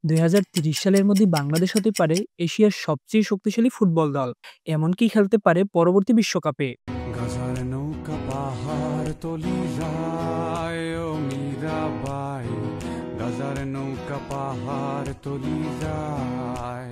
২০৩০ সালের মধ্যে বাংলাদেশ হতে পারে এশিয়ার সবচেয়ে শক্তিশালী ফুটবল দল। এমনকি খেলতে পারে পরবর্তী বিশ্বকাপে। গাজার নৌকা পাহাড় তলি যায় ও মীরাবাই, গাজার নৌকা পাহাড় তলি যায়।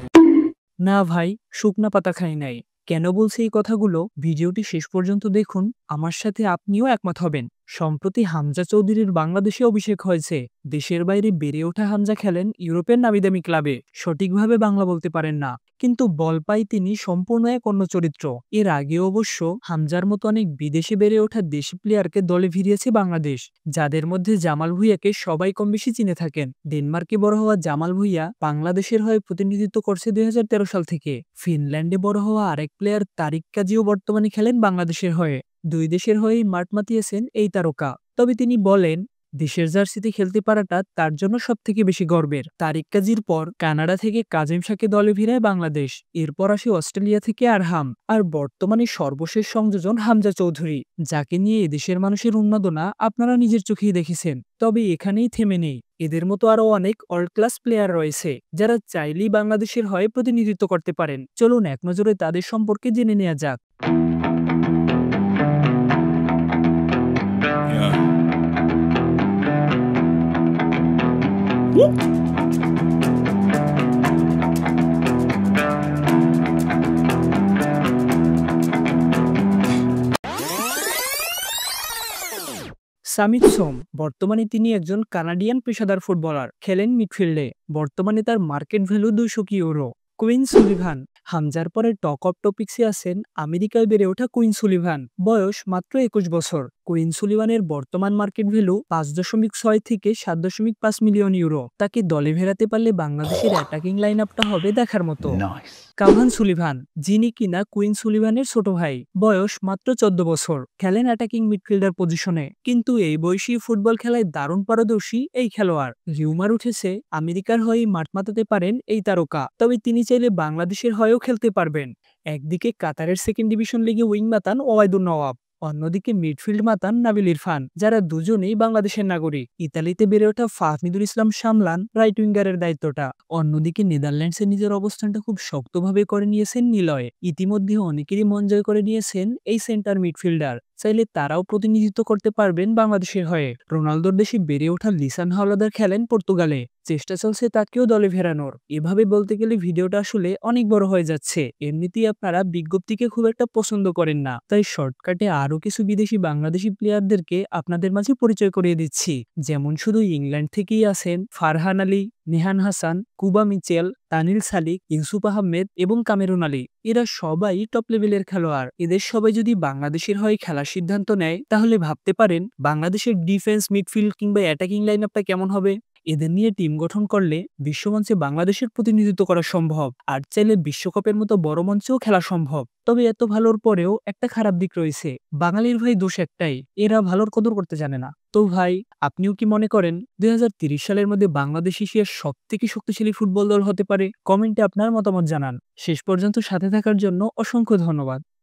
না ভাই, শুকনা পাতা খাই নাই। কেন বলছে এই কথাগুলো? ভিডিওটি শেষ পর্যন্ত দেখুন। আমার সাথে আপনিও একমত হবেন। সম্প্রতি হামজা চৌধুরীর বাংলাদেশে অভিষেক হয়েছে। দেশের বাইরে বেড়ে ওঠা হামজা খেলেন ইউরোপের নামিদামি ক্লাবে। সঠিকভাবে বাংলা বলতে পারেন না, কিন্তু বল পাই তিনি সম্পূর্ণ এক অন্য চরিত্র। এর আগে অবশ্য হামজার মতো অনেক বিদেশে বেড়ে ওঠা দেশি প্লেয়ারকে দলে ভিড়িয়েছে বাংলাদেশ, যাদের মধ্যে জামাল ভুঁইয়াকে সবাই কম বেশি চিনে থাকেন। ডেনমার্কে বড় হওয়া জামাল ভুঁইয়া বাংলাদেশের হয়ে প্রতিনিধিত্ব করছে ২০১৩ সাল থেকে। ফিনল্যান্ডে বড় হওয়া আরেক প্লেয়ার তারিক কাজীও বর্তমানে খেলেন বাংলাদেশের হয়ে। দুই দেশের হয়েই মাঠ মাতিয়েছেন এই তারকা। তবে তিনি বলেন, দেশের জার্সিতে খেলতে পারাটা তার জন্য সবথেকে বেশি গর্বের। তারিক কাজীর পর কানাডা থেকে কাজিম শাহকে দলে ভিড়ায় বাংলাদেশ। এরপর আসে অস্ট্রেলিয়া থেকে আরহাম। আর বর্তমানে সর্বশেষ সংযোজন হামজা চৌধুরী, যাকে নিয়ে এদেশের মানুষের উন্মাদনা আপনারা নিজের চোখেই দেখেছেন। তবে এখানেই থেমে নেই। এদের মতো আরো অনেক ওয়ার্ল্ড ক্লাস প্লেয়ার রয়েছে, যারা চাইলেই বাংলাদেশের হয়ে প্রতিনিধিত্ব করতে পারেন। চলুন এক নজরে তাদের সম্পর্কে জেনে নেওয়া যাক। সামিত সোম, বর্তমানে তিনি একজন কানাডিয়ান পেশাদার ফুটবলার, খেলেন মিডফিল্ডে। বর্তমানে তার market value 200 euro. Queen Sullivan, হামজার পরে টক অফ টপিক্সে আছেন আমেরিকায় বেড়ে ওঠা কুইন সুলিভান। বয়স মাত্র 21 বছর। কুইন সুলিভানের বর্তমান মার্কেট ভ্যালু 5.6 থেকে 7.5 মিলিয়ন ইউরো। তাকে দলে ভেড়াতে পারলে বাংলাদেশের অ্যাটাকিং লাইন আপটা হবে দেখার মতো। কাভান সুলিভান, যিনি কিনা কুইন সুলিভানের ছোট ভাই। বয়স মাত্র 14 বছর। খেলেন অ্যাটাকিং মিডফিল্ডার পজিশনে। কিন্তু এই বয়সী ফুটবল খেলায় দারুণ পারদর্শী এই খেলোয়াড়। রিউমার উঠেছে আমেরিকার হয়েই মাঠ মাতাতে পারেন এই তারকা। তবে তিনি চাইলে বাংলাদেশের হয়েও খেলতে পারবেন। একদিকে কাতারের সেকেন্ড ডিভিশন লিগে উইং মাতান ওবায়দুল নওয়াব, অন্যদিকে মিডফিল্ড মাতান নাবিল ইরফান, যারা দুজনেই বাংলাদেশের নাগরিক। ইতালিতে বেড়ে ওঠা ফাহমিদুল ইসলাম সামলান রাইট উইঙ্গারের দায়িত্বটা। অন্যদিকে নেদারল্যান্ডসে নিজের অবস্থানটা খুব শক্তভাবে করে নিয়েছেন নিলয়। ইতিমধ্যে অনেকেরই মন জয় করে নিয়েছেন এই সেন্টার মিডফিল্ডার। চাইলে তারাও প্রতিনিধিত্ব করতে পারবেন বাংলাদেশের হয়ে। রোনালদোর দেশে বেড়ে ওঠা লিসান হাওলাদার খেলেন পর্তুগালে। চেষ্টা চলছে তাকেও দলে ফেরানোর। এভাবে বলতে গেলে ভিডিওটা আসলে অনেক বড় হয়ে যাচ্ছে। এমনিতেই আপনারা বিজ্ঞপ্তিকে খুব একটা পছন্দ করেন না, তাই শর্টকাটে আরো কিছু বিদেশি বাংলাদেশি প্লেয়ারদেরকে আপনাদের মাঝে পরিচয় করিয়ে দিচ্ছি। যেমন শুধু ইংল্যান্ড থেকেই আছেন ফারহান আলী, নেহান হাসান, কুবা মিচেল, তানিল সালিক, ইউসুফ আহমেদ এবং কামেরুন আলী। এরা সবাই টপ লেভেলের খেলোয়াড়। এদের সবাই যদি বাংলাদেশের হয়ে খেলার সিদ্ধান্ত নেয়, তাহলে ভাবতে পারেন বাংলাদেশের ডিফেন্স, মিডফিল্ড কিংবা অ্যাটাকিং লাইন আপটা কেমন হবে। এদের নিয়ে টিম গঠন করলে বিশ্বমঞ্চে বাংলাদেশের প্রতিনিধিত্ব করা সম্ভব। আর চাইলে বিশ্বকাপের মতো বড় মঞ্চেও খেলা সম্ভব। তবে এত ভালোর পরেও একটা খারাপ দিক রয়েছে। বাঙালির ভাই দোষ একটাই, এরা ভালোর কদর করতে জানে না। তো ভাই, আপনিও কি মনে করেন ২০৩০ সালের মধ্যে বাংলাদেশ এশিয়ার সবথেকে শক্তিশালী ফুটবল দল হতে পারে? কমেন্টে আপনার মতামত জানান। শেষ পর্যন্ত সাথে থাকার জন্য অসংখ্য ধন্যবাদ।